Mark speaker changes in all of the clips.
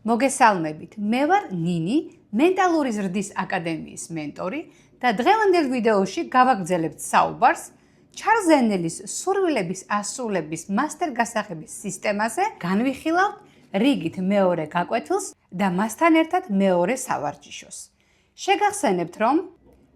Speaker 1: მოგესალმებით, მე ვარ ნინი, მენტალური ზრდის აკადემიის მენტორი და დღევანდელ ვიდეოში გავაგრძელებთ საუბარს ჩარლზ ენელის სურვილების ასრულების მასტერგასაღების სისტემაზე, განვიხილავთ რიგით მეორე გაკვეთილს და მასთან ერთად მეორე სავარჯიშოს. შეგახსენებთ, რომ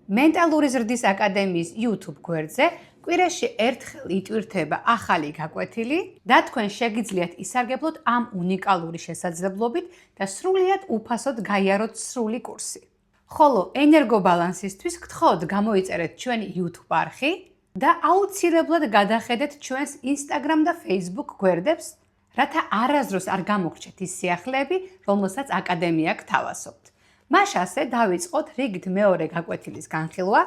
Speaker 1: მენტალური ზრდის აკადემიის YouTube გვერდზე კვირაში ერთხელ იტვირთება ახალი გაკვეთილი და თქვენ შეგიძლიათ ისარგებლოთ ამ უნიკალური შესაძლებლობით და სრულიად უფასოდ გაიაროთ სრული კურსი. ხოლო ენერგობალანსისთვის გთხოვთ გამოიწერეთ ჩვენი YouTube არხი და აუცილებლად გადახედეთ ჩვენს Instagram და Facebook გვერდებს, რათა არასდროს არ გამოგრჩეთ ის სიახლეები, რომელსაც აკადემია გთავაზობთ. მას ასე დავიწყოთ რიგით მეორე გაკვეთილის განხილვა,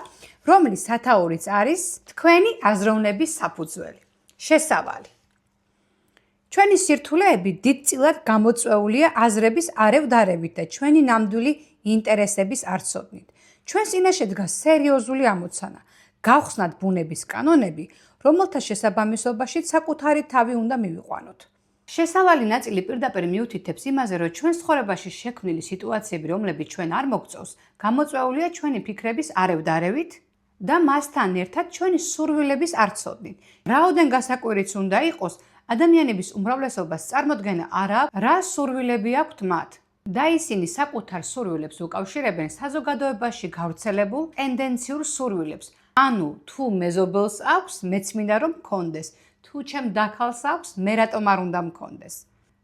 Speaker 1: რომლის სათაურიც არის თქვენი აზროვნების საფუძველი. შესავალი. ჩვენი სირთულეები დიდწილად გამოწვეულია აზრების არევდარებით და ჩვენი ნამდვილი ინტერესების არცოდნით. ჩვენს წინაშე დგას სერიოზული ამოცანა, გავხსნათ ბუნების კანონები, რომელთა შესაბამისობაშიც საკუთარი თავი უნდა მივიყვანოთ. შესავალი ნაწილი პირდაპირ მიუთითებს იმაზე, რომ ჩვენ ცხოვრებაში შექმნილი სიტუაციები, რომლებიც ჩვენ არ მოგწევს, გამოწვეულია ჩვენი ფიქრების არევდარებით და მასთან ერთად ჩვენი სურვილების არცოდნით. რაოდენ გასაკვირიც უნდა იყოს, ადამიანების უმრავლესობას წარმოდგენა არ აქვს, რა სურვილები აქვთ მათ და ისინი საკუთარ სურვილებს უკავშირებენ საზოგადოებაში გავრცელებულ ტენდენციურ სურვილებს. ანუ თუ მეზობელს აქვს, მეც მინდა რომ მქონდეს. თუ ჩემ დაქალს აქვს, მე რატომ არ უნდა მქონდეს.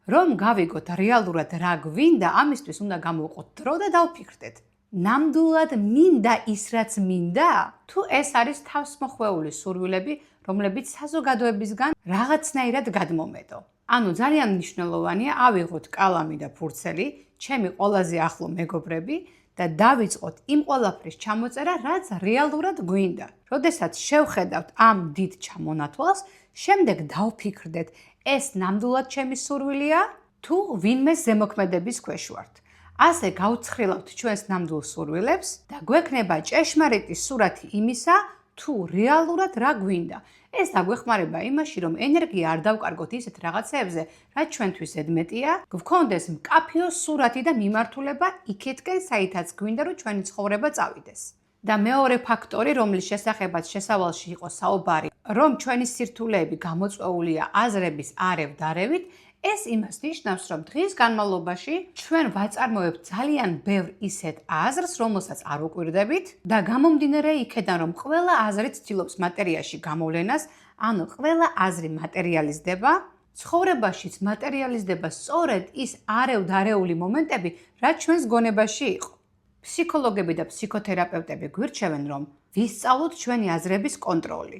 Speaker 1: რომ გავიგოთ რეალურად რა გვინდა, ამისთვის უნდა გამოვყოთ დრო და დავფიქრდეთ. ნამდვილად მინდა ის, რაც მინდა? თუ ეს არის თავსმოხვეული სურვილები, რომლებიც საზოგადოებისგან რაღაცნაირად გადმომედო. ანუ ძალიან მნიშვნელოვანია ავიღოთ კალამი და ფურცელი, ჩემი ყველაზე ახლო მეგობრები და დავიწყოთ იმ ყველაფრის ჩამოწერა, რაც რეალურად გვინდა. როდესაც შევხედავთ ამ დიდ ჩამონათვალს, შემდეგ დავფიქრდეთ, ეს ნამდვილად ჩემი სურვილია, თუ ვინმე ზემოქმედების ქვეშ ვართ. ასე გავცხრილავთ ჩვენს ნამდვილ სურვილებს და გვექნება ჭეშმარიტი სურათი იმისა, თუ რეალურად რა გვინდა. ეს დაგვეხმარება იმაში, რომ ენერგია არ დავკარგოთ ისეთ რაღაცეებზე, რაც ჩვენთვის ზედმეტია, გვქონდეს მკაფიო სურათი და მიმართულება იქეთკენ, საითაც გვინდა, რომ ჩვენი ცხოვრება წავიდეს. და მეორე ფაქტორი, რომლის შესახებაც შესავალში იყო საუბარი, რომ ჩვენი სირთულეები გამოწვეულია აზრების არევდარებით, ეს იმას ნიშნავს, რომ დღის განმავლობაში ჩვენ ვაწარმოებთ ძალიან ბევრ ისეთ აზრს, რომელსაც არ უკვირდებით და გამომდინარე იქედან, რომ ყველა აზრი ცდილობს მატერიაში გამოვლენას, ანუ ყველა აზრი მატერიალიზდება, ცხოვრებაშიც მატერიალიზდება სწორედ ის არევდარეული მომენტები, რაც ჩვენს გონებაში იყო. ფსიქოლოგები და ფსიქოთერაპევტები გვირჩევენ, რომ ვისწავლოთ ჩვენი აზრების კონტროლი.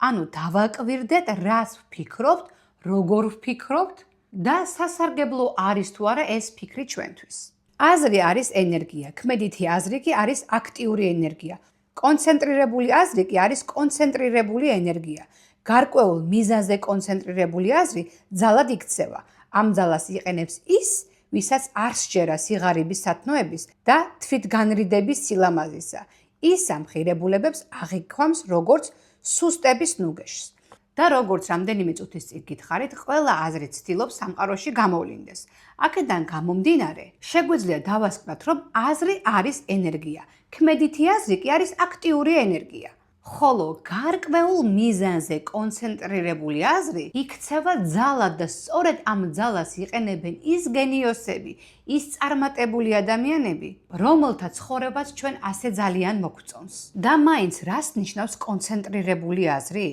Speaker 1: ანუ დავაკვირდეთ, რას ვფიქრობთ, როგორ ვფიქრობთ და სასარგებლო არის თუ არა ეს ფიქრი ჩვენთვის. აზრი არის ენერგია, ქმედითი აზრი კი არის აქტიური ენერგია. კონცენტრირებული აზრი კი არის კონცენტრირებული ენერგია. გარკვეულ მიზანზე კონცენტრირებული აზრი ძალად იქცევა. ამ ძალას იყენებს ის, ვისაც არ სჯერა სიღარიბის სათნოების და თვითგანრიდების სილამაზისა. ის ამ ღირებულებებს აღიქვამს როგორც სუსტების ნუგეშს. და როგორც რამდენიმე წუთის წინ გითხარით, ყველა აზრი ცდილობს სამყაროში გამოვლინდეს. აქედან გამომდინარე, შეგვიძლია დავასკვნათ, რომ აზრი არის ენერგია, ქმედითი აზრი კი არის აქტიური ენერგია. ხოლო გარკვეულ მიზანზე კონცენტრირებული აზრი იქცევა ძალად და სწორედ ამ ძალას იყენებენ ის გენიოსები, ის წარმატებული ადამიანები, რომელთა ცხოვრებას ჩვენ ასე ძალიან მოგწონს. და მაინც რას ნიშნავს კონცენტრირებული აზრი?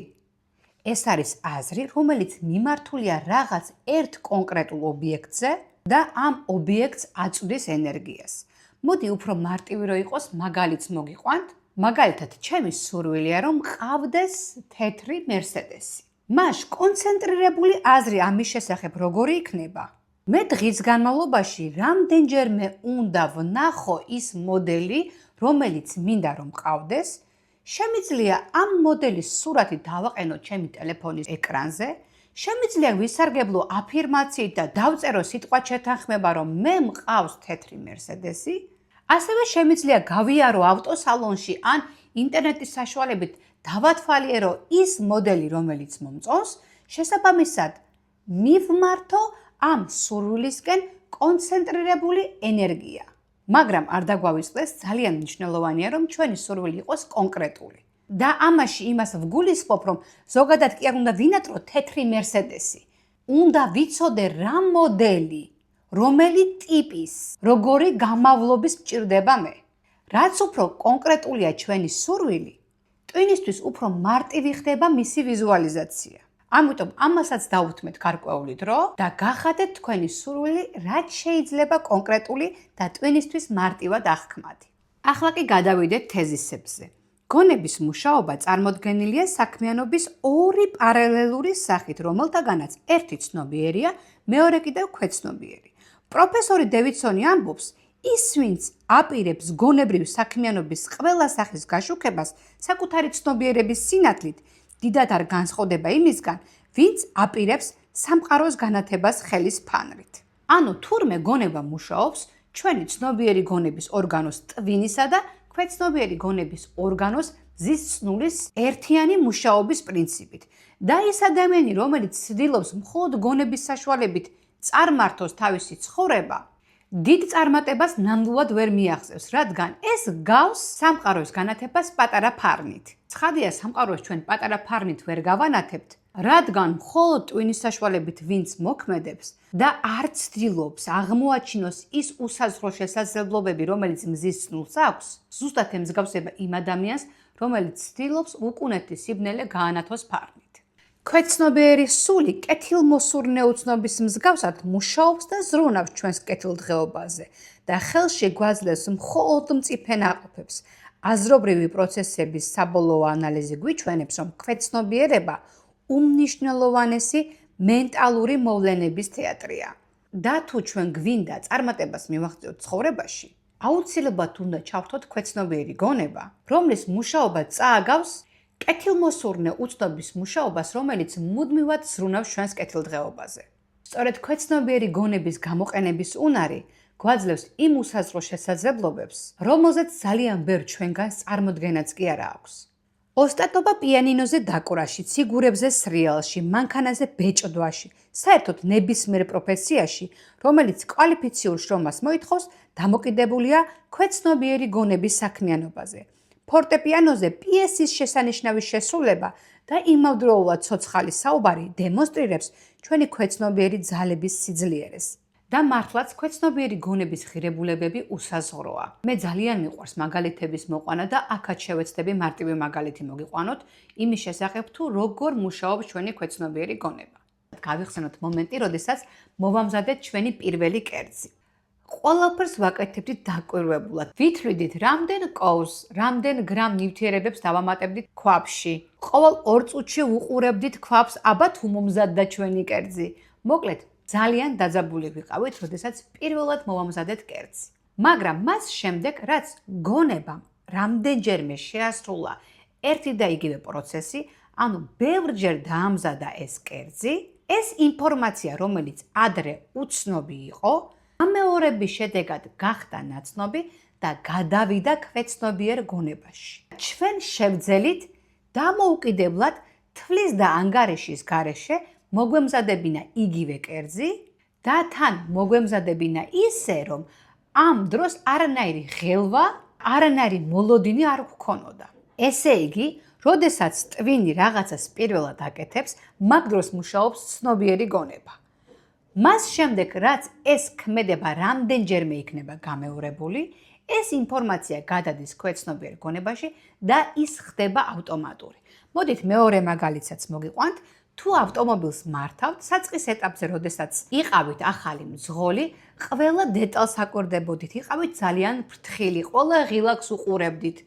Speaker 1: ეს არის აზრი, რომელიც მიმართულია რაღაც ერთ კონკრეტულ ობიექტზე და ამ ობიექტს აწვდის ენერგიას. მოდი უფრო მარტივი რო იყოს, მაგალითს მოგიყვანთ. მაგალითად, ჩემი სურვილია, რომ მყავდეს თეთრი მერსედესი. მას კონცენტრირებული აზრი ამის შესახებ როგორი იქნება? მე დღის განმავლობაში რამდენჯერმე უნდა ვნახო ის მოდელი, რომელიც მინდა რომ მყავდეს, შემიძლია ამ მოდელის სურათი დავაყენო ჩემი ტელეფონის ეკრანზე, შემიძლია ვისარგებლო აფირმაციით და დავწერო სიტყვა შეთანხმება, რომ მე მყავს თეთრი მერსედესი, ასევე შემიძლია გავიარო ავტოსალონში ან ინტერნეტის საშუალებით დავათვალიერო ის მოდელი, რომელიც მომწონს, შესაბამისად მივმართო ამ სურვილისკენ კონცენტრირებული ენერგია. მაგრამ არ დაგვავიწყდეს, ძალიან მნიშვნელოვანია, რომ ჩვენი სურვილი იყოს კონკრეტული. და ამაში იმას ვგულისხმობ, რომ ზოგადად კი არ უნდა ვინატრო თეთრი Mercedes-ი. უნდა ვიცოდე რა მოდელი, რომელი ტიპის, როგორი გამავლობის მჭირდება მე. რაც უფრო კონკრეტულია ჩვენი სურვილი, ტვინისთვის უფრო მარტივი ხდება მისი ვიზუალიზაცია. ამიტომ ამასაც დავუთმეთ გარკვეული დრო და გახადეთ თქვენი სურვილი, რაც შეიძლება კონკრეტული და ტვინისთვის მარტივად აღქმადი. ახლა კი გადავიდეთ თეზისებზე. გონების მუშაობა წარმოდგენილია საქმიანობის ორი პარალელური სახით, რომელთაგანაც ერთი ცნობიერია, მეორე კიდევ ქვეცნობიერი. პროფესორი დევიდსონი ამბობს, ის ვინც აპირებს გონებრივ საქმიანობის ყველა სახის გაშუქებას საკუთარი ცნობიერების სინათლით, დიდად არ განსხვავდება იმისგან, ვინც აპირებს სამყაროს განათებას ხელის ფანრით. ანუ თურმე გონება მუშაობს ჩვენი ცნობიერი გონების ორგანოს ტვინისა და ქვეცნობიერი გონების ორგანოს მზის წნულის ერთიანი მუშაობის პრინციპით. და ის ადამიანი, რომელიც ცდილობს მხოლოდ გონების საშუალებით წარმართოს თავისი ცხოვრება, დიდ წარმატებას ნამდვილად ვერ მიაღწევს, რადგან ეს გავს სამყაროს განათებას პატარა ფარნით. ცხადია, სამყაროს ჩვენ პატარა ფარნით ვერ გავანათებთ, რადგან მხოლოდ ტვინის საშუალებით ვინც მოქმედებს და არ ცდილობს აღმოაჩინოს ის უსაზღვრო შესაძლებლობები, რომელიც მზის წნულს აქვს, ზუსტად ემსგავსება იმ ადამიანს, რომელიც ცდილობს უკუნეთი სიბნელე გაანათოს ფარნით. ქვეცნობიერი სული კეთილმოსურნე უცნობის მსგავსად მუშაობს და ზრუნავს ჩვენს კეთილდღეობაზე და ხელში გვაძლევს მხოლოდ მწიფე ნაყოფებს. აზრობრივი პროცესების საბოლოო ანალიზი გვიჩვენებს, რომ ქვეცნობიერება უმნიშვნელოვანესი მენტალური მოვლენების თეატრია. და თუ ჩვენ გვინდა წარმატებას მივაღწიოთ ცხოვრებაში, აუცილებლად უნდა ჩავთოთ ქვეცნობიერი გონება, რომლის მუშაობა წააგავს კეთილმოსურნე უცნობის მუშაობას, რომელიც მუდმივად ზრუნავს ჩვენს კეთილდღეობაზე. სწორედ ქვეცნობიერი გონების გამოყენების უნარი გვაძლევს იმ უსაზღვრო შესაძლებლობებს, რომელზეც ძალიან ბევრ ჩვენგანს წარმოდგენაც კი არა აქვს. ოსტატობა პიანინოზე დაკვრაში, ციგურებზე სრიალში, მანქანაზე ბეჭდვაში, საერთოდ ნებისმიერ პროფესიაში, რომელიც კვალიფიციურ შრომას მოითხოვს, დამოკიდებულია ქვეცნობიერი გონების საქმიანობაზე. ფორტეპიანოზე პიესის შესანიშნავი შესრულება და იმავდროულად ცოცხალი საუბარი დემონსტრირებს ჩვენი ქვეცნობიერი ძალების სიძლიერეს. და მართლაც ქვეცნობიერი გონების ღირებულებები უსაზღროა. მე ძალიან მიყვარს მაგალითების მოყვანა და აქაც შევეცდები მარტივი მაგალითი მოგიყვანოთ იმის შესახებ თუ როგორ მუშაობს ჩვენი ქვეცნობიერი გონება. გავიხსენოთ მომენტი, როდესაც მოვამზადეთ ჩვენი პირველი კერძი. ყველაფერს ვაკეთებდით დაკვირვებულად. ვითვლიდით, რამდენ კოვს, რამდენ გრამ ნივთიერებებს დავამატებდით ქვაბში. ყოველ 2 წუთში ვუყურებდით ქვაბს, აბა თუ მომზადდა ჩვენი კერძი. მოკლედ, ძალიან დაძაბული ვიყავით, როდესაც პირველად მოვამზადეთ კერძი. მაგრამ მას შემდეგ, რაც გონებამ რამდენჯერმე შეასრულა ერთი და იგივე პროცესი, ანუ ბევრჯერ დაამზადა ეს კერძი, ეს ინფორმაცია, რომელიც ადრე უცნობი იყო, ამეორების შედეგად გახდა ნაცნობი და გადავიდა ქვეცნობიერ გონებაში. ჩვენ შევძელით დამოუკიდებლად თვლის და ანგარიშის გარეშე მოგვემზადებინა იგივე კერძი და თან მოგვემზადებინა ისე, რომ ამ დროს არანაირი ღელვა, არანაირი მოლოდინი არ გვქონოდა. ესე იგი, როდესაც ტვინი რაღაცას პირველად აკეთებს, მაგ დროს მუშაობს ცნობიერი გონება. მას შემდეგ, რაც ეს ქმედება რამდენჯერმე იქნება გამეორებული, ეს ინფორმაცია გადადის ქვეცნობიერ გონებაში და ის ხდება ავტომატური. მოდით მეორე მაგალითსაც მოგიყვანთ. თუ ავტომობილს მართავთ, საწყის ეტაპზე, როდესაც იყავით ახალი მძღოლი, ყველა დეტალს აკვირდებოდით, იყავით ძალიან ფრთხილი, ყველა ღილაკს უყურებდით.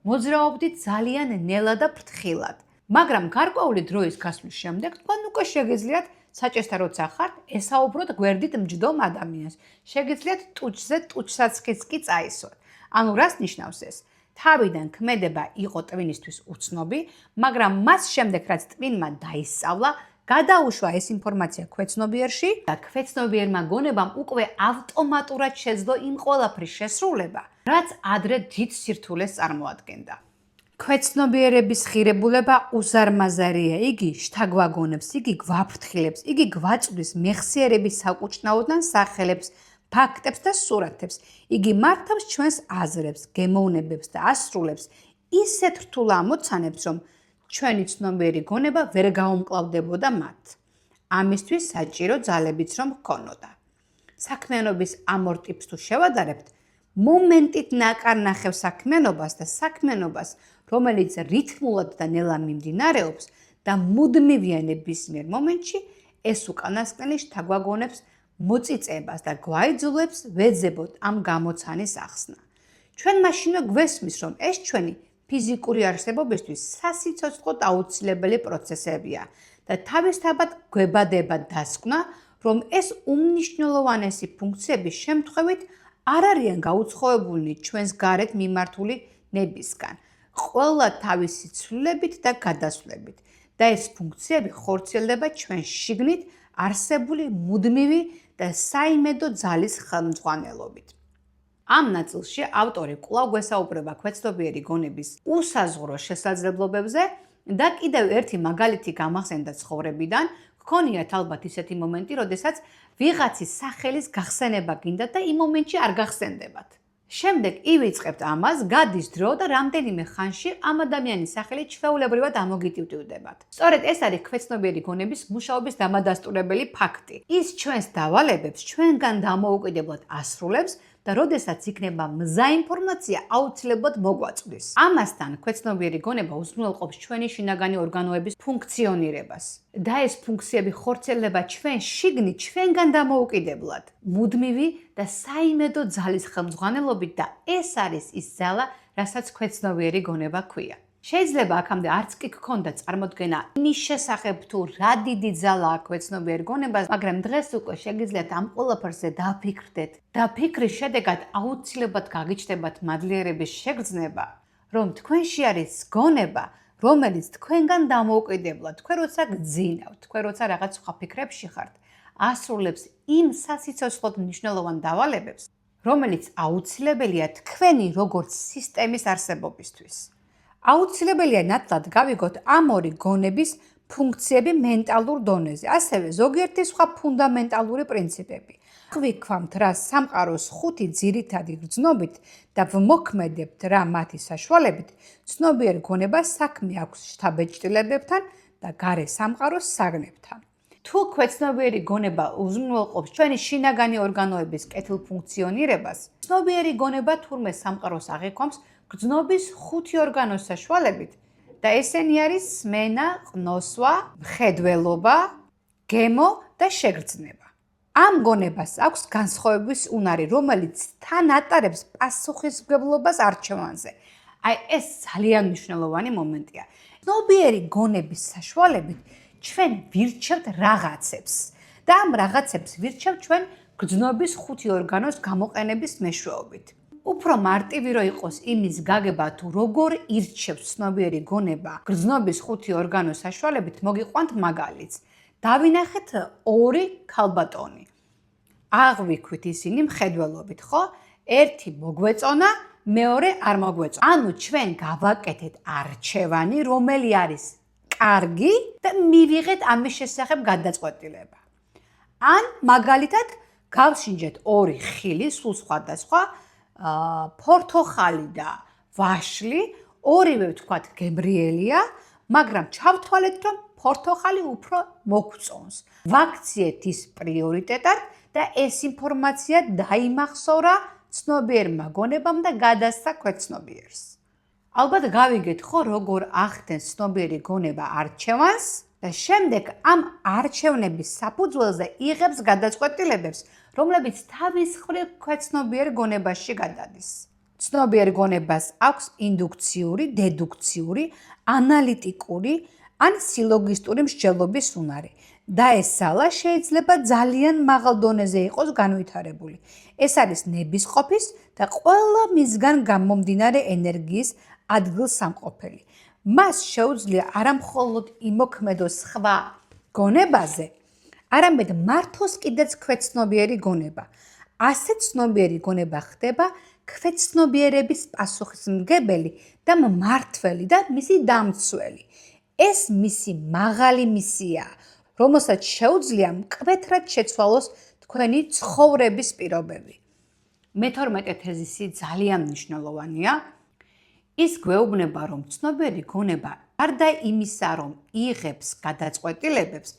Speaker 1: მოძრაობდით ძალიან ნელა და ფრთხილად. მაგრამ გარკვეული დროის გასვლის შემდეგ, თქვენ უკვე შეგეძლიათ საჭესთან როცა ხართ, ესაუბროთ გვერდით მჯდომ ადამიანს. შეგეძლიათ ტუჩზე ტუჩსაცხის კი წაისვათ. ანუ რას ნიშნავს ეს? თავიდან ქმედება იყო ტვინისთვის უცნობი, მაგრამ მას შემდეგ, რაც ტვინმა დაისწავლა, გადაუშვა ეს ინფორმაცია ქვეცნობიერში და ქვეცნობიერმა გონებამ უკვე ავტომატურად შეძლო იმ ყველაფრის შესრულება, რაც ადრე დიდ სირთულეს წარმოადგენდა. ქვეცნობიერების ღირებულება უზარმაზარია, იგი შთაგვაგონებს, იგი გვაფრთხილებს, იგი გვაწვდის მეხსიერების საკუჭნაოდან სახელებს, ფაქტებს და სურათებს. იგი მართავს ჩვენს აზრებს, გემოვნებებს და ასრულებს ისეთ რთულ ამოცანებს, რომ ჩვენი ცნობიერი გონება ვერ გაუმკლავდებოდა მათ. ამისთვის საჭირო ძალებიც რომ ჰქონოდა. საქმიანობის ამ ორ ტიპს თუ შევადარებთ, მომენტით ნაკარნახევ საქმიანობას და საქმიანობას, რომელიც რითმულად და ნელა მიმდინარეობს და მუდმივია ნებისმიერ მომენტში, ეს უკანასკნელი შთაგვაგონებს მოწიწებას და გვაიძულებს ვეძებოთ ამ გამოცანის ახსნა. ჩვენ მაშინვე გვესმის, რომ ეს ჩვენი ფიზიკური არსებობისთვის სასიცოცხლოდ აუცილებელი პროცესებია და თავისთავად გვებადება დასკვნა, რომ ეს უმნიშვნელოვანესი ფუნქციები შემთხვევით არ არიან გაუცხოებულნი ჩვენს გარეთ მიმართული ნებისგან, ყველა თავისი ცვლილებით და გადასვლებით და ეს ფუნქციები ხორციელდება ჩვენ შიგნით არსებული მუდმივი და საიმედო ძალის ხელმძღვანელობით. ამ ნაწილში ავტორი კვლავ გვესაუბრება ქვეცნობიერი გონების უსაზღვრო შესაძლებლობებზე და კიდევ ერთი მაგალითი გამახსენდა ცხოვრებიდან. გქონიათ ალბათ ისეთი მომენტი, როდესაც ვიღაცის სახელის გახსენება გინდათ და იმ მომენტში არ გახსენდებათ. შემდეგ ივიწყებთ ამას, გადის დრო და რამდენიმე ხანში ამ ადამიანის სახელი ჩვეულებრივად ამოგიტივტივდებათ. სწორედ ეს არის ქვეცნობიერი გონების მუშაობის დამადასტურებელი ფაქტი. ის ჩვენს დავალებებს ჩვენგან დამოუკიდებლად ასრულებს და როდესაც იქნება მზა ინფორმაცია, აუცილებლად მოგვაწვდის. ამასთან ქვეცნობიერი გონება უზრუნველყოფს ჩვენი შინაგანი ორგანოების ფუნქციონირებას. და ეს ფუნქციები ხორციელდება ჩვენ შიგნით, ჩვენგან დამოუკიდებლად, მუდმივი და საიმედო ძალის ხელმძღვანელობით და ეს არის ის ძალა, რასაც ქვეცნობიერი გონება ჰქვია. შეიძლება აქამდე არც კი გქონდა წარმოდგენა იმის შესახებ თუ რა დიდი ძალაა ქვეცნობიერ გონებას, მაგრამ დღეს უკვე შეგიძლიათ ამ ყველაფერზე დაფიქრდეთ და ფიქრის შედეგად აუცილებლად გაგიჩნდებათ მადლიერების შეგრძნება, რომ თქვენში არის გონება, რომელიც თქვენგან დამოუკიდებლად, თქვენ როცა გძინავთ, თქვენ როცა რაღაც სხვა ფიქრებში ხართ, ასრულებს იმ სასიცოცხლოდ მნიშვნელოვან დავალებებს, რომელიც აუცილებელია თქვენი როგორც სისტემის არსებობისთვის. აუცილებელია ნათლად გავიგოთ ამ ორი გონების ფუნქციები მენტალურ დონეზე, ასევე ზოგიერთი სხვა ფუნდამენტალური პრინციპები. ვიქვამთ რა სამყაროს 5 ძირითადი გრძნობით და ვმოქმედებთ რა მათი საშუალებით, ცნობიერ გონებას საქმე აქვს შთაბეჭდილებებთან და გარე სამყაროს საგნებთან. თუ ქვეცნობიერი გონება უზრუნველყოფს ჩვენი შინაგანი ორგანოების კეთილფუნქციონირებას, ცნობიერი გონება თურმე სამყაროს აღიქვამს გრძნობის 5 ორგანოს საშუალებით და ესენი არის სმენა, ყნოსვა, მხედველობა, გემო და შეგრძნება. ამ გონებას აქვს განსხვავების უნარი, რომელიც თან ატარებს პასუხისმგებლობას არჩევანზე. აი ეს ძალიან მნიშვნელოვანი მომენტია. ცნობიერი გონების საშუალებით ჩვენ ვირჩევთ რაღაცებს და ამ რაღაცებს ვირჩევთ ჩვენ გრძნობის 5 ორგანოს გამოყენების მეშვეობით. უფრო მარტივი რო იყოს იმის გაგება თუ როგორ ირჩევს ცნობიერი გონება გრძნობის 5 ორგანოს საშუალებით, მოგიყვანთ მაგალითს. დავინახეთ 2 ქალბატონი. აღვიქვით ისინი მხედველობით, ხო? ერთი მოგვეწონა, მეორე არ მოგვეწონა. ანუ ჩვენ გავაკეთეთ არჩევანი, რომელი არის კარგი და მივიღეთ ამის შესახებ გადაწყვეტილება. ან მაგალითად გავშინჯეთ 2 ხილი, სულ სხვადასხვა, ფორთოხალი და ვაშლი, ორივე ვთქვათ გემრიელია, მაგრამ ჩავთვალეთ, რომ ფორთოხალი უფრო მოგწონს. ვაქციეთ ის პრიორიტეტად და ეს ინფორმაცია დაიმახსოვრა ცნობიერმა გონებამ და გადასცა ქვეცნობიერს. ალბათ გავიგეთ ხო, როგორ ახდენს ცნობიერი გონება არჩევანს და შემდეგ ამ არჩევნების საფუძველზე იღებს გადაწყვეტილებებს, რომლებიც თავის მხრივ ქვეცნობიერ გონებაში გადადის. ცნობიერ გონებას აქვს ინდუქციური, დედუქციური, ანალიტიკური ან სილოგისტური მსჯელობის უნარი. და ეს ძალა შეიძლება ძალიან მაღალ დონეზე იყოს განვითარებული. ეს არის ნებისყოფის და ყველა მისგან გამომდინარე ენერგიის ადგილსამყოფელი. მას შეუძლია არამხოლოდ იმოქმედოს სხვა გონებაზე, არამედ მართოს კიდეც ქვეცნობიერი გონება. ასე ცნობიერი გონება ხდება ქვეცნობიერების პასუხისმგებელი და მმართველი და მისი დამცველი. ეს მისი მაღალი მისიაა, რომელსაც შეუძლია მკვეთრად შეცვალოს თქვენი ცხოვრების პირობები. მე-12 თეზისი ძალიან მნიშვნელოვანია. ის გვეუბნება, რომ ცნობიერი გონება გარდა იმისა, რომ იღებს გადაწყვეტილებებს,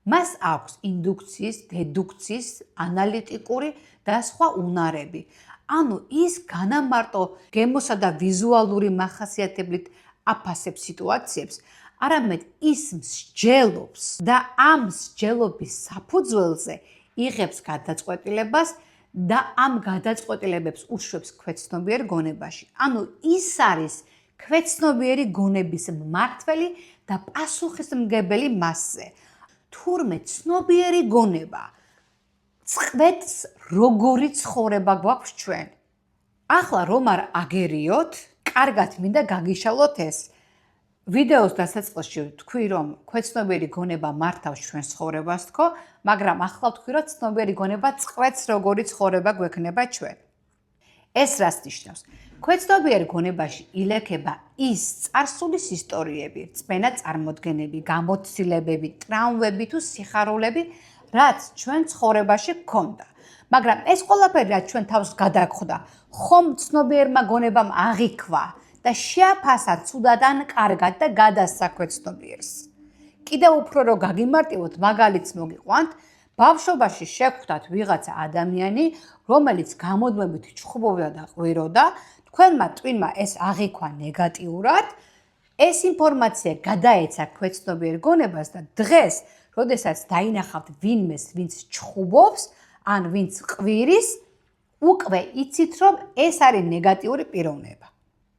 Speaker 1: მას აქვს ინდუქციის, დედუქციის, ანალიტიკური და სხვა უნარები. ანუ ის განამარტო გემოსა და ვიზუალური მახასიათებლით აფასებს სიტუაციებს, არამედ ის მსჯელობს და ამ მსჯელობის საფუძველზე იღებს გადაწყვეტილებას და ამ გადაწყვეტილებებს უშვებს ქვეცნობიერ გონებაში. ანუ ის არის ქვეცნობიერი გონების მმართველი და პასუხისმგებელი მასზე. თურმე ცნობიერი გონება წყვეტს როგორი ცხოვრება გვაქვს ჩვენ. ახლა რომ არ აგერიოთ, კარგად მინდა გაგიშალოთ ეს. ვიდეოს დასაწყისში თქვი, რომ ქვეცნობიერი გონება მართავს ჩვენს ცხოვრებას თქო, მაგრამ ახლა ვთქვი, რომ ცნობიერი გონება წყვეტს როგორი ცხოვრება გვექნება ჩვენ. ეს რას ნიშნავს? ქვეცნობიერ გონებაში ილექება ის წარსულის ისტორიები, რწმენა წარმოდგენები, გამოცდილებები, ტრაუმები თუ სიხარულები, რაც ჩვენ ცხოვრებაში გქონდა. მაგრამ ეს ყველაფერი რაც ჩვენ თავს გადაგხვდა, ხომ ცნობიერმა გონებამ აღიქვა და შეაფასა ცუდად ან კარგად და გადასცა ქვეცნობიერს. კიდევ უფრო რომ გაგიმარტივოთ, მაგალითს მოგიყვანთ, ბავშვობაში შეგხვდათ ვიღაცა ადამიანი, რომელიც გამოდმებით ჩხუბობდა და ყვიროდა, თქვენმა ტვინმა ეს აღიქვა ნეგატიურად, ეს ინფორმაცია გადაეცა ქვეცნობიერ გონებას და დღეს, როდესაც დაინახავთ ვინმეს, ვინც ჩხუბობს, ან ვინც ყვირის, უკვე იცით, რომ ეს არის ნეგატიური პიროვნება.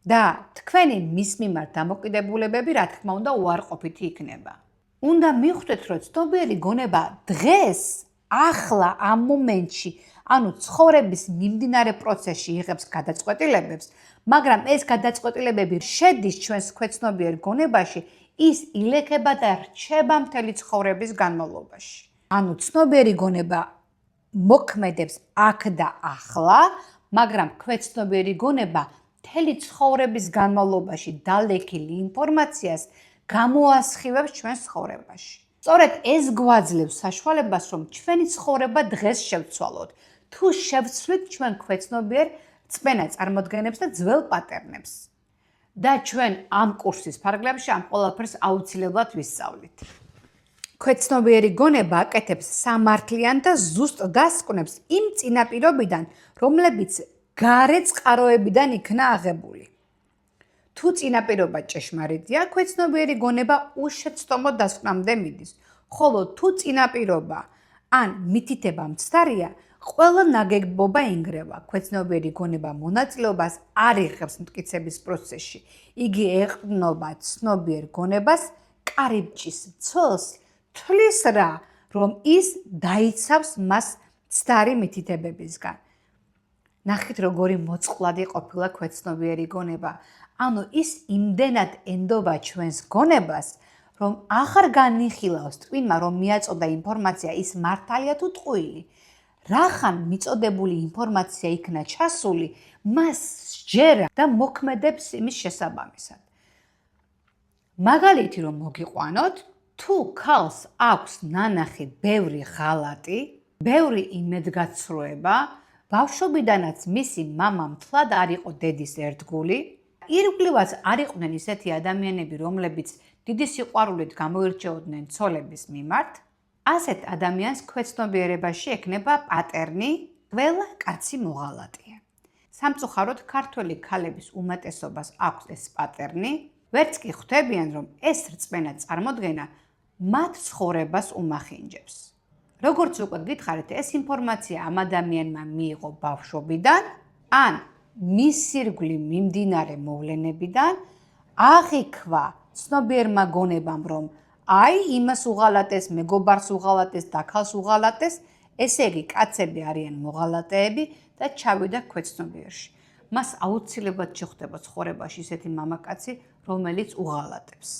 Speaker 1: და თქვენი მის მიმართ დამოკიდებულებები, რა თქმა უნდა, უარყოფითი იქნება. უნდა მიხვდეთ, რომ ცნობიერი გონება დღეს, ახლა ამ მომენტში, ანუ ცხოვრების მიმდინარე პროცესში იღებს გადაწყვეტილებებს, მაგრამ ეს გადაწყვეტილებები შედის ჩვენს ქვეცნობიერ გონებაში, ის ილექება და რჩება მთელი ცხოვრების განმავლობაში. ანუ ცნობიერი გონება მოქმედებს აქ და ახლა, მაგრამ ქვეცნობიერი გონება მთელი ცხოვრების განმავლობაში დალექილი ინფორმაციას გამოასხივებს ჩვენს ცხოვრებაში. სწორედ ეს გვაძლევს საშუალებას, რომ ჩვენი ცხოვრება დღეს შევცვალოთ, თუ შევცვლით ჩვენ ქვეცნობიერ რწმენა წარმოდგენებს და ძველ პატერნებს. და ჩვენ ამ კურსის ფარგლებში ამ ყველაფერს აუცილებლად ვისწავლით. ქვეცნობიერი გონება აკეთებს სამართლიან და ზუსტ დასკვნებს იმ წინაპირობიდან, რომლებიც გარე წყაროებიდან იქნა აღებული. თუ წინაპირობა ჭეშმარიტია, ქვეცნობიერი გონება უშეცდომო დასკვნამდე მიდის, ხოლო თუ წინაპირობა ან მითითება მცდარია, ყველა ნაგებობა ინგრევა. ქვეცნობიერი გონება მონაწილეობას არ იღებს მტკიცების პროცესში. იგი ეყრდნობა ცნობიერ გონებას, კარიბჭის მცველს, თვლის რა, რომ ის დაიცავს მას მცდარი მითითებებისგან. ნახეთ, როგორი მოწყვლადი ყოფილა ქვეცნობიერი გონება. ანუ ის იმდენად ენდობა ჩვენს გონებას, რომ აღარ განიხილავს ტვინმა, რომ მიაწოდა ინფორმაცია ის მართალია თუ ტყუილი. რახან მიწოდებული ინფორმაცია იქნა ჩასული, მას სჯერა და მოქმედებს იმის შესაბამისად. მაგალითი რომ მოგიყვანოთ, თუ ქალს აქვს ნანახი ბევრი ღალატი, ბევრი იმედგაცრუება, ბავშვობიდანაც მისი მამა მთლად არ იყო დედის ერთგული, ირგვლივაც არ იყვნენ ისეთი ადამიანები, რომლებიც დიდი სიყვარულით გამოირჩეოდნენ ცოლების მიმართ, ასეთ ადამიანს ქვეცნობიერებაში ექნება პატერნი, ყველა კაცი მოღალატია. სამწუხაროდ ქართველი ქალების უმეტესობას აქვს ეს პატერნი, ვერც კი ხვდებიან, რომ ეს რწმენა წარმოდგენა მათ ცხოვრებას უმახინჯებს. როგორც უკვე გითხარით, ეს ინფორმაცია ამ ადამიანმა მიიღო ბავშვობიდან, ან მის ირგვლივ მიმდინარე მოვლენებიდან, აღიქვა ცნობიერმა გონებამ, რომ აი იმას უღალატეს, მეგობარს უღალატეს, დაქალს უღალატეს, ესე იგი კაცები არიან მოღალატეები და ჩავიდა ქვეცნობიერში. მას აუცილებლად შეხვდება ცხოვრებაში ისეთი მამაკაცი, რომელიც უღალატებს.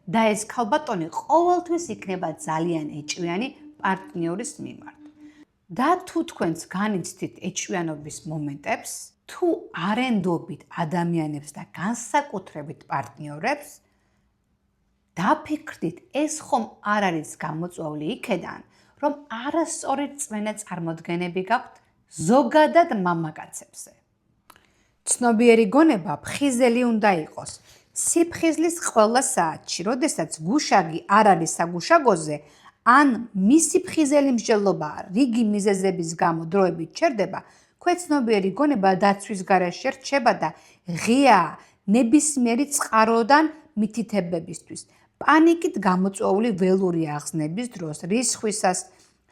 Speaker 1: და ეს ქალბატონი ყოველთვის იქნება ძალიან ეჭვიანი პარტნიორის მიმართ. და თუ თქვენც განიცდით ეჭვიანობის მომენტებს, თუ არენდობით ადამიანებს და განსაკუთრებით პარტნიორებს, დაფიქრდით, ეს ხომ არ არის გამოწვეული იქედან, რომ არასწორი რწმენა წარმოდგენები გაქვთ ზოგადად მამაკაცებზე. ცნობიერი გონება ფხიზელი უნდა იყოს. სიფხიზლის ყველა საათში, როდესაც გუშაგი არ არის საგუშაგოზე, ან მისი ფხიზელი მსჯელობა რიგი მიზეზების გამო დროებით ჩერდება, ქვეცნობიერი გონება დაცვის გარეშე რჩება და ღიაა ნებისმიერი წყაროდან მითითებებისთვის, პანიკით გამოწვეული ველური აღზნების დროს, რისხვისას,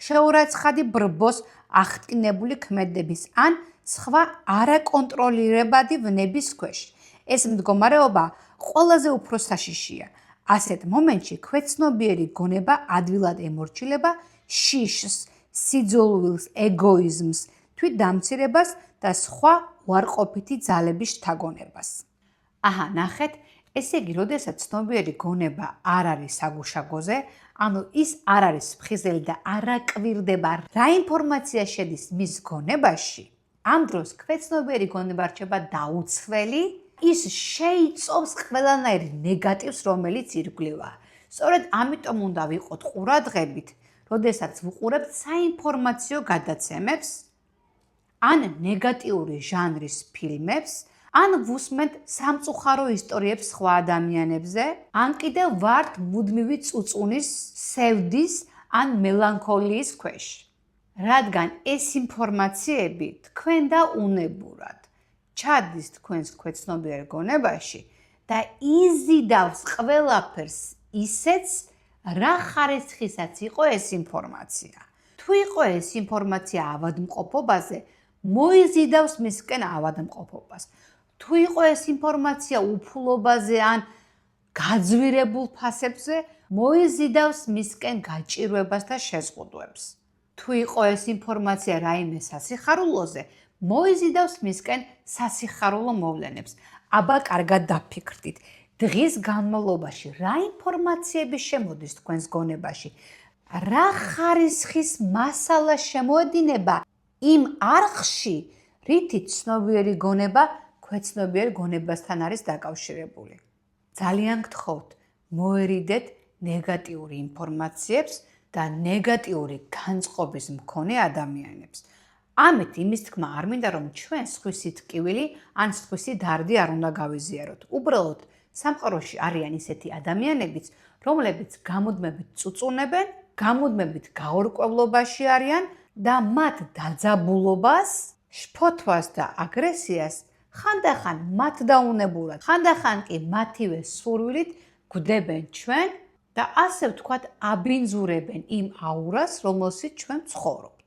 Speaker 1: შეურაცხადი ბრბოს აღტკინებული ქმედების ან სხვა არაკონტროლირებადი ვნების ქვეშ. ეს მდგომარეობა ყველაზე უფრო საშიშია. ასეთ მომენტში ქვეცნობიერი გონება ადვილად ემორჩილება შიშს, სიძულვილს, ეგოიზმს, თვითდამცირებას და სხვა უარყოფითი ძალების შთაგონებას. აჰა, ნახეთ, ესე იგი, როდესაც ცნობიერი გონება არ არის საგუშაგოზე, ანუ ის არ არის ფხიზელი და არ აკვირდება რა ინფორმაცია შედის მის გონებაში, ამ დროს ქვეცნობიერი გონება რჩება დაუცველი, ის შეიწოვს ყველანაირ ნეგატივს, რომელიც ირგვლივაა. სწორედ ამიტომ უნდა ვიყოთ ყურადღებით, როდესაც ვუყურებთ საინფორმაციო გადაცემებს, ან ნეგატიური ჟანრის ფილმებს, ან ვუსმენთ სამწუხარო ისტორიებს სხვა ადამიანებზე, ან კიდევ ვართ მუდმივი წუწუნის, სევდის ან მელანქოლიის ქვეშ. რადგან ეს ინფორმაციები თქვენ და უნებურად ჩადის თქვენს ქვეცნობიერ გონებაში და იზიდავს ყველაფერს ისეც, რა ხარისხისაც იყო ეს ინფორმაცია. თუ იყო ეს ინფორმაცია ავადმყოფობაზე, მოიზიდავს მისკენ ავადმყოფობას. თუ იყო ეს ინფორმაცია უფულობაზე ან გაძვირებულ ფასებზე, მოიზიდავს მისკენ გაჭირვებას და შეზღუდვებს. თუ იყო ეს ინფორმაცია რაიმე სასიხარულოზე, მოიზიდავს მისკენ სასიხარულო მოვლენებს. აბა კარგად დაფიქრდით, დღის განმავლობაში რა ინფორმაციები შემოდის თქვენს გონებაში? რა ხარისხის მასალა შემოედინება იმ არხში, რითიც ცნობიერი გონება ქვეცნობიერ გონებასთან არის დაკავშირებული. ძალიან გთხოვთ, მოერიდეთ ნეგატიური ინფორმაციებს და ნეგატიური განწყობის მქონე ადამიანებს. ამით იმის თქმა არ მინდა, რომ ჩვენ სხვისი ტკივილი ან სხვისი დარდი არ უნდა გავიზიაროთ. უბრალოდ სამყაროში არიან ისეთი ადამიანებიც, რომლებიც გამუდმებით წუწუნებენ, გამუდმებით გაურკვევლობაში არიან და მათ დაძაბულობას, შფოთვას და აგრესიას ხანდახან მათ დაუნებურად, ხანდახან კი მათივე სურვილით გვდებენ ჩვენ და ასე ვთქვათ აბინძურებენ იმ აურას, რომელშიც ჩვენ ცხოვრობთ.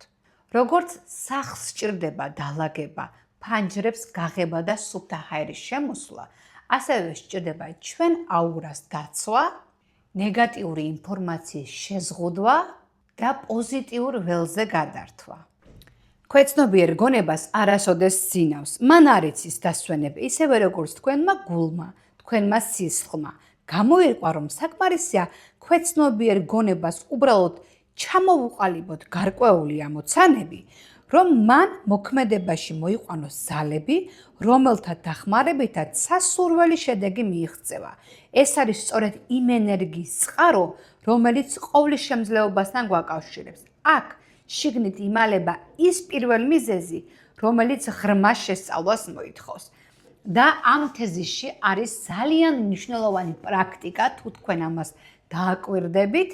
Speaker 1: როგორც სახლს სჭირდება დალაგება, ფანჯრებს გაღება და სუფთა ჰაერის შემოსვლა, ასევე სჭირდება ჩვენ აურას დაცვა, ნეგატიური ინფორმაციის შეზღუდვა და პოზიტიურ ველზე გადართვა. ქვეცნობიერ გონებას არასოდეს ძინავს. მან არ იცის დასვენებ, ისევე როგორც თქვენმა გულმა, თქვენმა სისხლმა. გამოირკვა, რომ საკმარისია ქვეცნობიერ გონებას უბრალოდ ჩამოუყალიბოთ გარკვეული ამოცანები, რომ მან მოქმედებაში მოიყვანოს ძალები, რომელთა დახმარებითაც სასურველი შედეგი მიიღწევა. ეს არის სწორედ იმ ენერგიის წყარო, რომელიც ყოვლის შემძლეობასთან გვაკავშირებს. აქ შიგნით იმალება ის პირველ მიზეზი, რომელიც ღრმა შესწავლას მოითხოვს. და ამ თეზისში არის ძალიან მნიშვნელოვანი პრაქტიკა, თუ თქვენ ამას დააკვირდებით,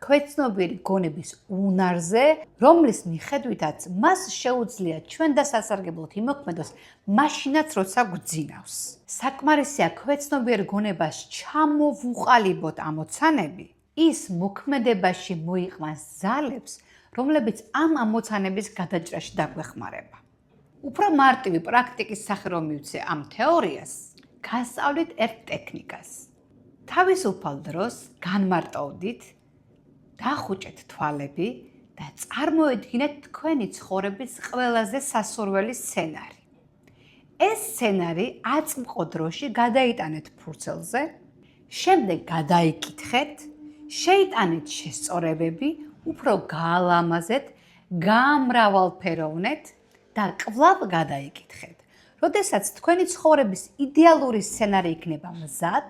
Speaker 1: ქვეცნობიერი გონების უნარზე, რომლის მიხედვითაც მას შეუძლია ჩვენ დასასარგებლოდ იმოქმედოს, მაშინაც როცა გვძინავს. საკმარისია ქვეცნობიერ გონებას ჩამოვუყალიბოთ ამოცანები, ის მოქმედებაში მოიყვანს ძალებს, რომლებიც ამ ამოცანების გადაჭრაში დაგვეხმარება. უფრო მარტივი პრაქტიკის სახე რომ მივცე ამ თეორიას, გასწავლით ერთ ტექნიკას. თავისუფალ დროს განმარტოვდით, დახუჭეთ თვალები და წარმოედგინეთ თქვენი ცხოვრების ყველაზე სასურველი სცენარი. ეს სცენარი აწმყო დროში გადაიტანეთ ფურცელზე, შემდეგ გადაიკითხეთ, შეიტანეთ შესწორებები, უფრო გაალამაზეთ, გაამრავალფეროვნეთ და კვლავ გადაიკითხეთ. როდესაც თქვენი ცხოვრების იდეალური სცენარი იქნება მზად,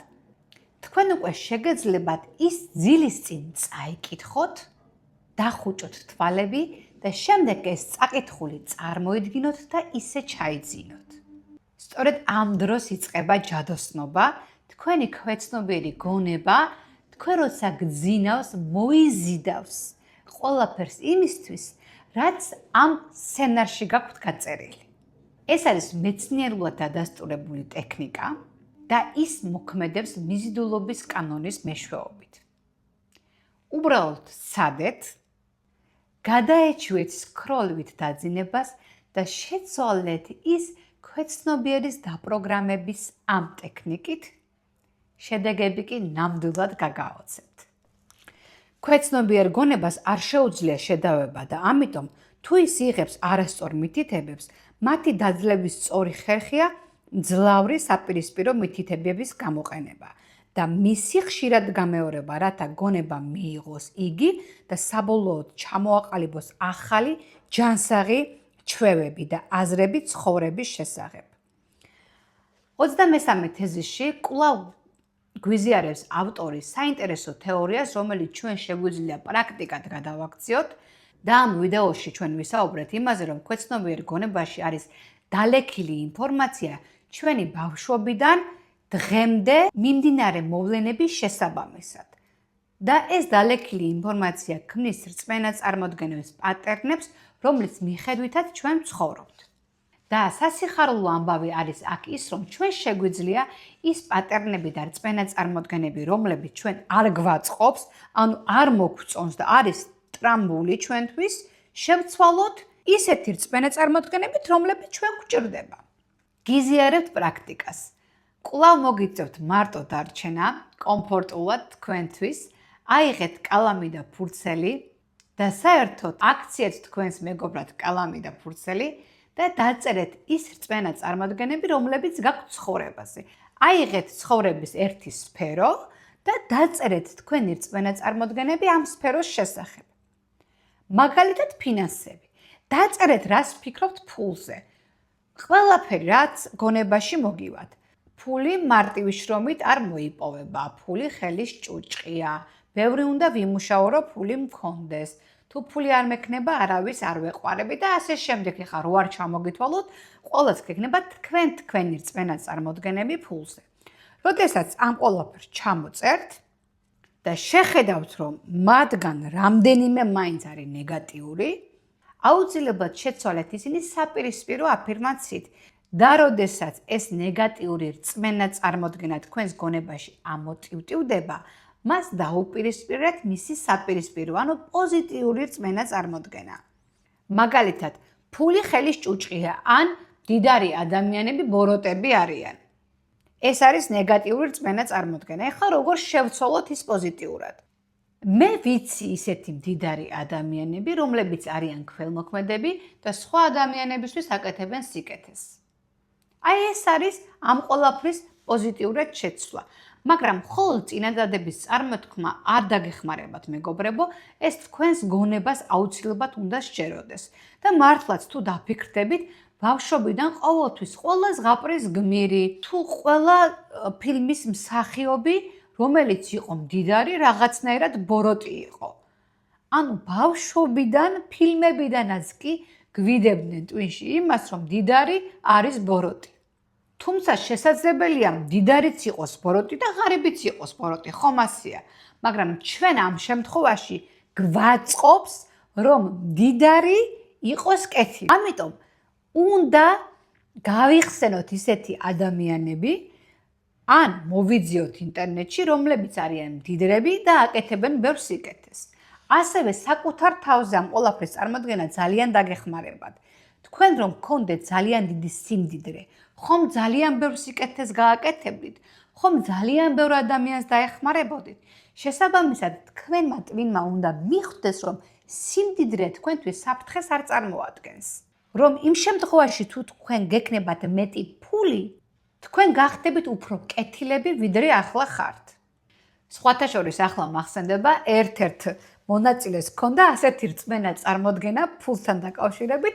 Speaker 1: თქვენ უკვე შეგეძლებათ ის ძილის წინ წაიკითხოთ დახუჭოთ თვალები და შემდეგ ეს წაკითხული წარმოიდგინოთ და ისე ჩაიძინოთ. სწორედ ამ დროს იწყება ჯადოსნობა, თქვენი ქვეცნობიერი გონება, თქვენ როცა გძინავს, მოიზიდავს ყველაფერს იმისთვის, რაც ამ სცენარში გაქვთ გაწერილი. ეს არის მეცნიერულად დადასტურებული ტექნიკა და ის მოქმედებს მიზიდულობის კანონის მეშვეობით. უბრალოდ სცადეთ, გადაეჩვიეთ სქროლვით დაძინებას და შეცვალეთ ის ქვეცნობიერის დაპროგრამების ამ ტექნიკით, შედეგები კი ნამდვილად გაგაოცებთ. ქვეცნობიერ გონებას არ შეუძლია შედავება და ამიტომ თუ ის იღებს არასწორ მითითებებს, მათი დაძლევის სწორი ხერხია მძლავრი საპირისპირო მითითებების გამოყენება და მისი ხშირად გამეორება, რათა გონება მიიღოს იგი და საბოლოოდ ჩამოაყალიბოს ახალი ჯანსაღი ჩვევები და აზრები ცხოვრების შესახებ. 23 თეზისში კვლავ გვიზიარებს ავტორი საინტერესო თეორიას, რომელიც ჩვენ შეგვიძლია პრაქტიკად გადავაქციოთ და ამ ვიდეოში ჩვენ ვისაუბრეთ იმაზე, რომ ქვეცნობიერ გონებაში არის დალექილი ინფორმაცია ჩვენი ბავშვობიდან დღემდე მიმდინარე მოვლენების შესაბამისად. და ეს დალექილი ინფორმაცია ქმნის რწმენა წარმოდგენებს პატერნებს, რომლის მიხედვითაც ჩვენ ვცხოვრობთ. და სასიხარულო ამბავი არის აქ ის, რომ ჩვენ შეგვიძლია ის პატერნები და რწმენა წარმოდგენები, რომლებიც ჩვენ არ გვაწყობს, ანუ არ მოგწონს და არის ტრამბული ჩვენთვის, შევცვალოთ ისეთი რწმენა წარმოდგენებით, რომლებიც ჩვენ გვჭირდება. გიზიარებთ პრაქტიკას. კვლავ მოგიწევთ მარტო დარჩენა, კომფორტულად თქვენთვის, აიღეთ კალამი და ფურცელი და საერთოდ აქციეთ თქვენს მეგობრად კალამი და ფურცელი და დაწერეთ ის რწმენა წარმოდგენები, რომლებიც გაქვთ ცხოვრებაზე. აიღეთ ცხოვრების ერთი სფერო და დაწერეთ თქვენი რწმენა წარმოდგენები ამ სფეროს შესახებ. მაგალითად ფინანსები. დაწერეთ რას ფიქრობთ ფულზე. ყველაფერი რაც გონებაში მოგივათ. ფული მარტივი შრომით არ მოიპოვება, ფული ხელის ჭუჭყია. ბევრი უნდა ვიმუშაო, რომ ფული მქონდეს. თუ ფული არ მექნება, არავის არ ვეყვარები და ასე შემდეგ. ხა რო არ ჩამოგითვალოთ, ყოველს გექნება თქვენი რწმენა წარმოდგენები ფულზე. როდესაც ამ ყველაფერს ჩამოწერთ და შეხედავთ, რომ მათგან რამდენიმე მაინც არის ნეგატიური, აუცილებლად შეცვალეთ ისინი საპირისპირო აფირმაციით. და როდესაც ეს ნეგატიური რწმენა წარმოდგენა თქვენს გონებაში ამოტივტივდება, მას დაუპირისპირეთ მისი საპირისპირო, ანუ პოზიტიური რწმენა წარმოდგენა. მაგალითად, ფული ხელის ჭუჭყია ან მდიდარი ადამიანები ბოროტები არიან. ეს არის ნეგატიური რწმენა წარმოდგენა. ეხლა როგორ შევცვალოთ ის პოზიტიურად? მე ვიცი ისეთი მდიდარი ადამიანები, რომლებიც არიან ქველმოქმედები და სხვა ადამიანებისთვის აკეთებენ სიკეთეს. აი ეს არის ამ ყველაფრის პოზიტიურად შეცვლა. მაგრამ მხოლოდ წინადადების წარმოთქმა არ დაგეხმარებათ მეგობრებო, ეს თქვენს გონებას აუცილებლად უნდა სჯეროდეს. და მართლაც თუ დაფიქრდებით, ბავშვობიდან ყოველთვის ყველა ზღაპრის გმირი, თუ ყველა ფილმის მსახიობი, რომელიც იყო მდიდარი, რაღაცნაირად ბოროტი იყო. ანუ ბავშვობიდან, ფილმებიდანაც კი გვიდებდნენ ტვინში იმას, რომ მდიდარი არის ბოროტი. თუმცა შესაძლებელია მდიდარიც იყოს ბოროტი და ღარიბიც იყოს ბოროტი, ხომ ასეა. მაგრამ ჩვენ ამ შემთხვევაში გვაწყობს, რომ მდიდარი იყოს კეთილი. ამიტომ უნდა გავიხსენოთ ისეთი ადამიანები, ან მოვიძიოთ ინტერნეტში, რომლებიც არიან მდიდრები და აკეთებენ ბევრ სიკეთეს. ასევე საკუთარ თავზე ამ ყველაფრის წარმოდგენა ძალიან დაგეხმარებათ. თქვენ რომ გქონდეთ ძალიან დიდი სიმდიდრე, ხომ ძალიან ბევრ სიკეთეს გააკეთებდით, ხომ ძალიან ბევრ ადამიანს დაეხმარებოდით. შესაბამისად, თქვენმა ტვინმა უნდა მიხვდეს, რომ სიმდიდრე თქვენთვის საფრთხეს არ წარმოადგენს. რომ იმ შემთხვევაში თუ თქვენ გექნებათ მეტი ფული, თქვენ გახდებით უფრო კეთილები, ვიდრე ახლა ხართ. სხვათა შორის ახლა მახსენდება ერთ-ერთ მონაწილეს ჰქონდა ასეთი რწმენა წარმოდგენა ფულთან დაკავშირებით,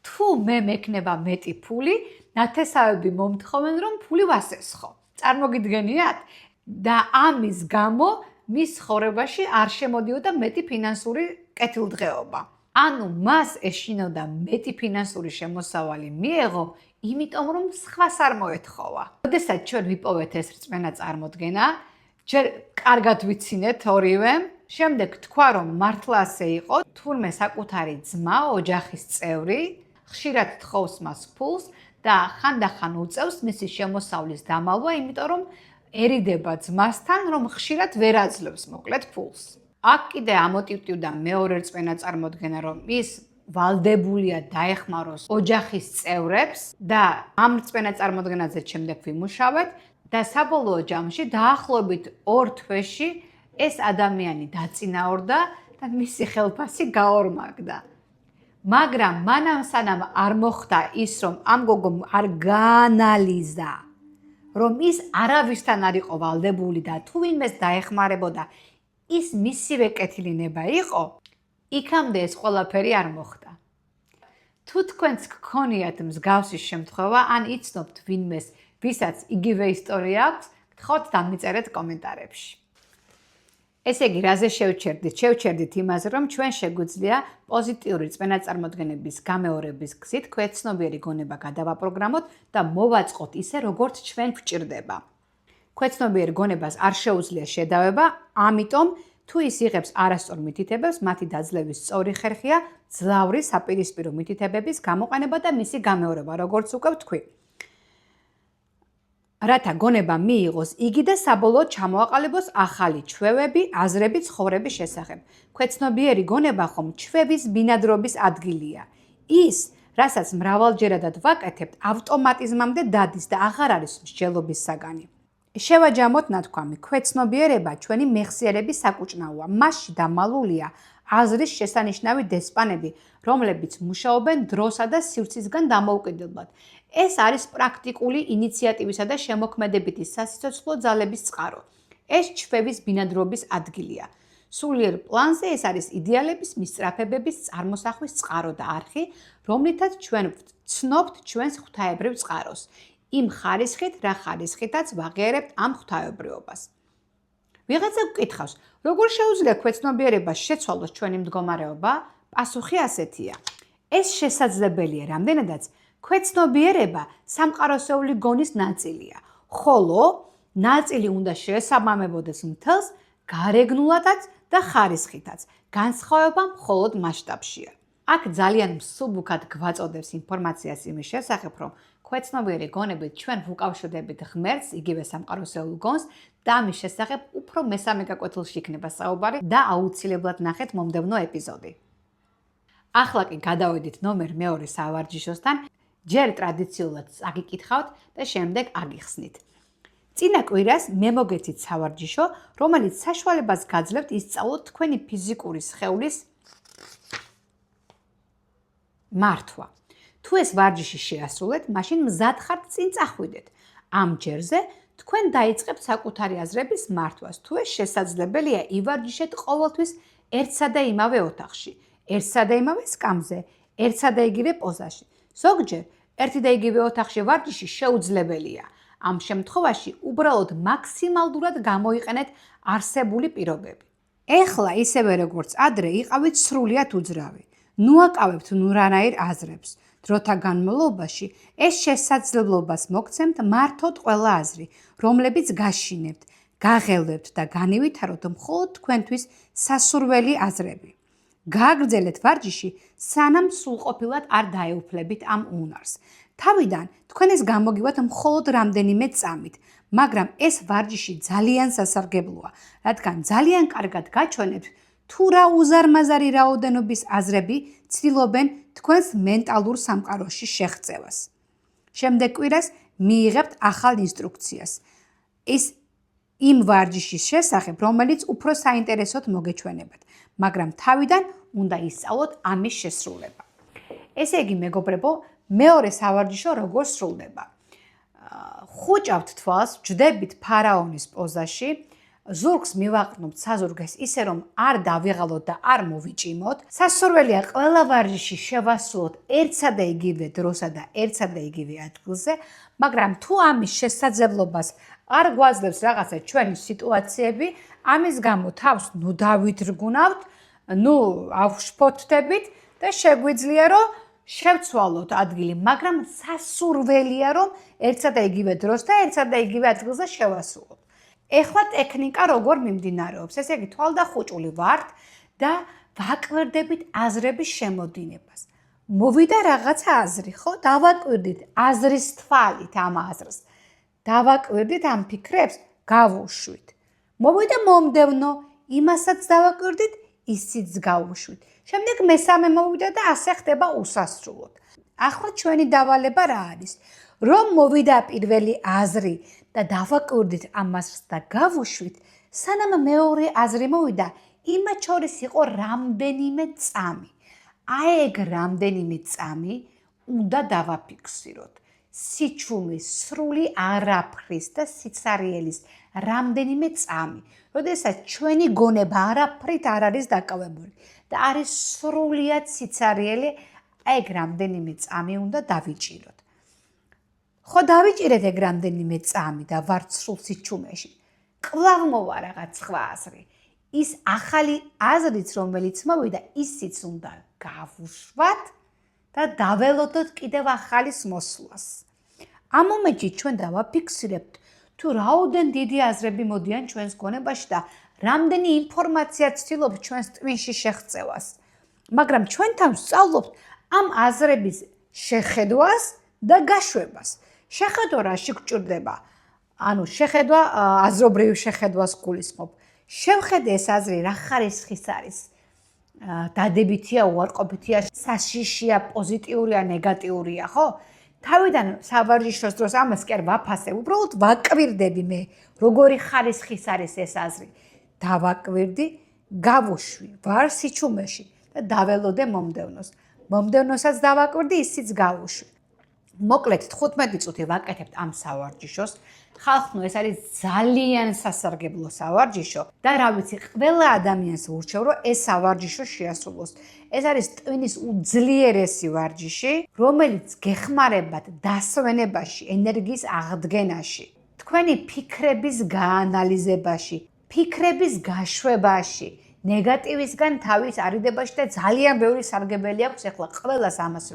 Speaker 1: თუ მე მექნება მეტი ფული, ნათესავები მომთხოვენ, რომ ფული ვასესხო. წარმოგიდგენიათ? და ამის გამო მის ცხოვრებაში არ შემოდიოდა მეტი ფინანსური კეთილდღეობა. ანუ მას ეშინოდა მეტი ფინანსური შემოსავალი მიეღო, იმიტომ რომ სხვას არ მოეთხოვა. როდესაც ჩვენ ვიპოვეთ ეს რწმენა წარმოდგენა, ჯერ კარგად ვიცინეთ ორივე, შემდეგ თქვა რომ მართლა ასე იყო, თურმე საკუთარი ძმა, ოჯახის წევრი, ხშირად თხოვს მას ფულს და ხანდახან უწევს მისი შემოსავლის დამალვა, იმიტომ რომ ერიდება ძმასთან, რომ ხშირად ვერ აძლევს მოკლედ ფულს. აქ კიდე ამოტივტივდა მეორე რწმენა წარმოდგენა, რომ ის ვალდებულია დაეხმაროს ოჯახის წევრებს და ამ რწმენა წარმოდგენაზე შემდეგ ვიმუშავეთ და საბოლოო ჯამში დაახლოებით 2 თვეში ეს ადამიანი დაწინაურდა და მისი ხელფასი გაორმაგდა. მაგრამ მანამ სანამ არ მოხდა ის, რომ ამ გოგომ არ გაანალიზა, რომ ის არავისთან არ იყო ვალდებული და თუ ვინმეს დაეხმარებოდა, ის მისივე კეთილინება იყო, იქამდე ეს ყველაფერი არ მოხდა. თუ თქვენც გქონიათ მსგავსი შემთხვევა, ან იცნობთ ვინმეს, ვისაც იგივე ისტორია აქვს, გთხოვთ დამიწერეთ კომენტარებში. ესე იგი, რაზე შევჩერდით? შევჩერდით იმაზე, რომ ჩვენ შეგვიძლია პოზიტიური რწმენაწარმოდგენების გამეორების გზით ქვეცნობიერი გონება გადავაპროგრამოთ და მოვაწყოთ ისე, როგორც ჩვენ გვჭირდება. ქვეცნობიერ გონებას არ შეუძლია შედავება, ამიტომ თუ ის იღებს არასწორ მითითებებს, მათი დაძლევის სწორი ხერხია ძლავრი საპირისპირო მითითებების გამოყენება და მისი გამეორება, როგორც უკვე ვთქვი. რათა გონება მიიღოს იგი და საბოლოოდ ჩამოაყალიბოს ახალი ჩვევები, აზრები ცხოვრების შესახებ. ქვეცნობიერი გონება ხომ ჩვევის ბინადრობის ადგილია. ის, რასაც მრავალჯერადად ვაკეთებთ, ავტომატიზმამდე დადის და აღარ არის მსჯელობის საგანი. შევაჯამოთ ნათქვამი, ქვეცნობიერება ჩვენი მეხსიერების საკუჭნაოა. მასში დამალულია აზრის შესანიშნავი დესპანები, რომლებიც მუშაობენ დროსა და სივრცისგან დამოუკიდებლად. ეს არის პრაქტიკული ინიციატივისა და შემოქმედებითი სასიცოცხლო ძალების წყარო. ეს ჩვევის ბინადრობის ადგილია. სულიერ პლანზე ეს არის იდეალების, მისწრაფებების წარმოსახვის წყარო და არხი, რომლითაც ჩვენ ვცნობთ ჩვენს ღვთაებრივ წყაროს. იმ ხარისხით, რა ხარისხითაც ვაღიარებთ ამ ღვთაებრიობას. ვიღაცა გკითხავს, როგორ შეუძლია ქვეცნობიერებას შეცვალოს ჩვენი მდგომარეობა? პასუხი ასეთია. ეს შესაძლებელია, რამდენადაც ქვეცნობიერება სამყაროსეული გონის ნაწილია, ხოლო ნაწილი უნდა შეესაბამებოდეს მთელს გარეგნულადაც და ხარისხითაც. განსხვავება მხოლოდ მასშტაბშია. აქ ძალიან მსუბუქად გვაწოდებს ინფორმაციას იმის შესახებ, რომ ქვეცნობიერი გონებით ჩვენ ვუკავშირდებით ღმერთს, იგივე სამყაროსეულ გონს და ამის შესახებ უფრო მესამე გაკვეთილში იქნება საუბარი და აუცილებლად ნახეთ მომდევნო ეპიზოდი. ახლა კი გადავედით ნომერ მეორე სავარჯიშოსთან, ჯერ ტრადიციულად აგიკითხავთ და შემდეგ აგიხსნით. წინა კვირას მე მოგეცით სავარჯიშო, რომელიც საშუალებას გაძლევთ ისწავლოთ თქვენი ფიზიკური სხეულის მართვა. თუ ეს ვარჯიში შეასრულეთ, მაშინ მზად ხართ წინ წახვიდეთ. ამ ჯერზე თქვენ დაიწყებთ საკუთარი აზრების მართვას. თუ ეს შესაძლებელია, ივარჯიშეთ ყოველთვის ერთსა და იმავე ოთახში, ერთსა და იმავე სკამზე, ერთსა და იგივე პოზაში. ზოგჯერ ერთი და იგივე ოთახში ვარჯიში შეუძლებელია. ამ შემთხვევაში უბრალოდ მაქსიმალურად გამოიყენეთ არსებული პირობები. ეხლა ისევე როგორც ადრე იყავით სრულიად უძრავი. ნუ აკავებთ ნურანაირ აზრებს. დროთა განმავლობაში ეს შესაძლებლობას მოგცემთ მართოთ ყველა აზრი, რომლებიც გაშინებთ, გაღელვებთ და განივითაროთ მხოლოდ თქვენთვის სასურველი აზრები. გააგრძელეთ ვარჯიში, სანამ სრულყოფილად არ დაეუფლებით ამ უნარს. თავიდან თქვენ ეს გამოგივათ მხოლოდ რამდენიმე წამით, მაგრამ ეს ვარჯიში ძალიან სასარგებლოა, რადგან ძალიან კარგად გაჩვენებთ, თუ რა უზარმაზარი რაოდენობის აზრები ცდილობენ თქვენს მენტალურ სამყაროში შეღწევას. შემდეგ კვირას მიიღებთ ახალ ინსტრუქციას. ის იმ ვარჯიშის შესახებ, რომელიც უფრო საინტერესოდ მოგეჩვენებათ, მაგრამ თავიდან უნდა ისწავლოთ ამის შესრულება. ესე იგი, მეგობრებო, მეორე სავარჯიშო როგორ სრულდება? ხუჭავთ თვალს, ჯდებით ფარაონის პოზაში, ზურგს მივაყრდნობთ საზურგეს ისე, რომ არ დავიღალოთ და არ მოვიჭიმოთ. სასურველია ყველა ვარჯიში შევასრულოთ ერთსა და იგივე დროსა და ერთსა და იგივე ადგილზე, მაგრამ თუ ამის შესაძლებლობას არ გვაძლევს რაღაცა ჩვენი სიტუაციები, ამის გამო თავს ნუ დავითრგუნავთ, ნუ ავშფოთდებით და შეგვიძლია რომ შევცვალოთ ადგილი, მაგრამ სასურველია რომ ერთსა და იგივე დროს და ერთსა და იგივე ადგილზე შევასრულოთ. ეხლა ტექნიკა როგორ მიმდინარეობს? ესე იგი თვალდახუჭული ვართ და ვაკვირდებით აზრების შემოდინებას. მოვიდა რაღაცა აზრი, ხო? დავაკვირდით აზრის თვალით ამ აზრს. დავაკვირდით ამ ფიქრებს, გავუშვით. მოვიდა მომდევნო, იმასაც დავაკვირდით, ისიც გავუშვით. შემდეგ მესამე მოვიდა და ასე ხდება უსასრულოდ. ახლა ჩვენი დავალება რა არის? რომ მოვიდა პირველი აზრი და დავაკვირდით ამ აზრს და გავუშვით, სანამ მეორე აზრი მოვიდა, იმათ შორის იყო რამდენიმე წამი. აი ეგ რამდენიმე წამი უნდა დავაფიქსიროთ. სიჩუმის, სრული არაფრის და სიცარიელის რამდენიმე წამი. როდესაც ჩვენი გონება არაფრით არ არის დაკავებული და არის სრულიად სიცარიელი, აი ეგ რამდენიმე წამი უნდა დავიჭიროთ. ხო დავიჭირეთ ეგ რამდენიმე წამი და ვართ სრულ სიჩუმეში. კვლავ მოვა რაღაც სხვა აზრი. ის ახალი აზრიც რომელიც მოვიდა, ისიც უნდა გავუშვათ და დაველოდოთ კიდევ ახალის მოსვლას. ამ მომენტში ჩვენ დავაფიქსირებთ თუ რაოდენ დიდი აზრები მოდიან ჩვენს გონებაში და რამდენი ინფორმაცია ცდილობს ჩვენს ტვინში შეღწევას. მაგრამ ჩვენ თან ვსწავლობთ ამ აზრების შეხედვას და გაშვებას. შეხედვა რაში გვჭირდება? ანუ შეხედვა აზრობრივ შეხედვას გულისხმობ. შევხედე ეს აზრი რა ხარისხის არის. დადებითია, უარყოფითია, საშიშია, პოზიტიურია, ნეგატიურია, ხო? თავიდან სავარჯიშოს დროს ამას კი არ ვაფასებ, უბრალოდ ვაკვირდები მე, როგორი ხარისხის არის ეს აზრი. დავაკვირდი, გავუშვი, ვარ სიჩუმეში და დაველოდე მომდევნოს. მომდევნოსაც დავაკვირდი, ისიც გავუშვი. მოკლედ 15 წუთი ვაკეთებთ ამ სავარჯიშოს. ხალხო, ეს არის ძალიან სასარგებლო სავარჯიშო და რა ვიცი, ყველა ადამიანს ურჩევ, რომ ეს სავარჯიშო შეასრულოს. ეს არის ტვინის უძლიერესი ვარჯიში, რომელიც გეხმარებათ დასვენებაში, ენერგიის აღდგენაში, თქვენი ფიქრების გაანალიზებაში, ფიქრების გაშვებაში, ნეგატივისგან თავის არიდებაში და ძალიან ბევრი სარგებელი აქვს. ეხლა ყველას ამას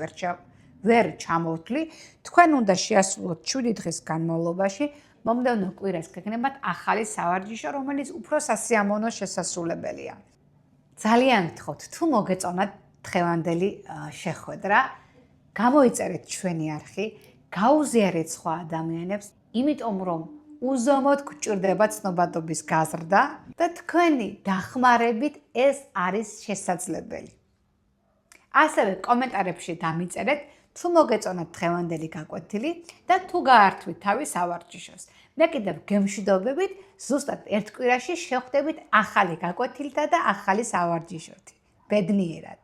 Speaker 1: ვერ ჩამოვთვლი. თქვენ უნდა შეასრულოთ 7 დღის განმავლობაში. მომდევნო კვირას გეკნებათ ახალი სავარჯიშო, რომელიც უფრო სასიამოვნო შესასრულებელია. ძალიან გთხოვთ, თუ მოგეწონათ დღევანდელი შეხვედრა, გამოიწერეთ ჩვენი არხი, გაუზიარეთ სხვა ადამიანებს, იმიტომ რომ უზომოდ გვჭირდება ცნობადობის გაზრდა და თქვენი დახმარებით ეს არის შესაძლებელი. ასევე კომენტარებში დამიწერეთ, თუ მოგეწონათ დღევანდელი გაკვეთილი და თუ გაართვით თავის სავარჯიშოს. მე კიდევ გემშვიდობებით, ზუსტად ერთ კვირაში შევხვდებით ახალი გაკვეთილითა და ახალი სავარჯიშოთი. ბედნიერად!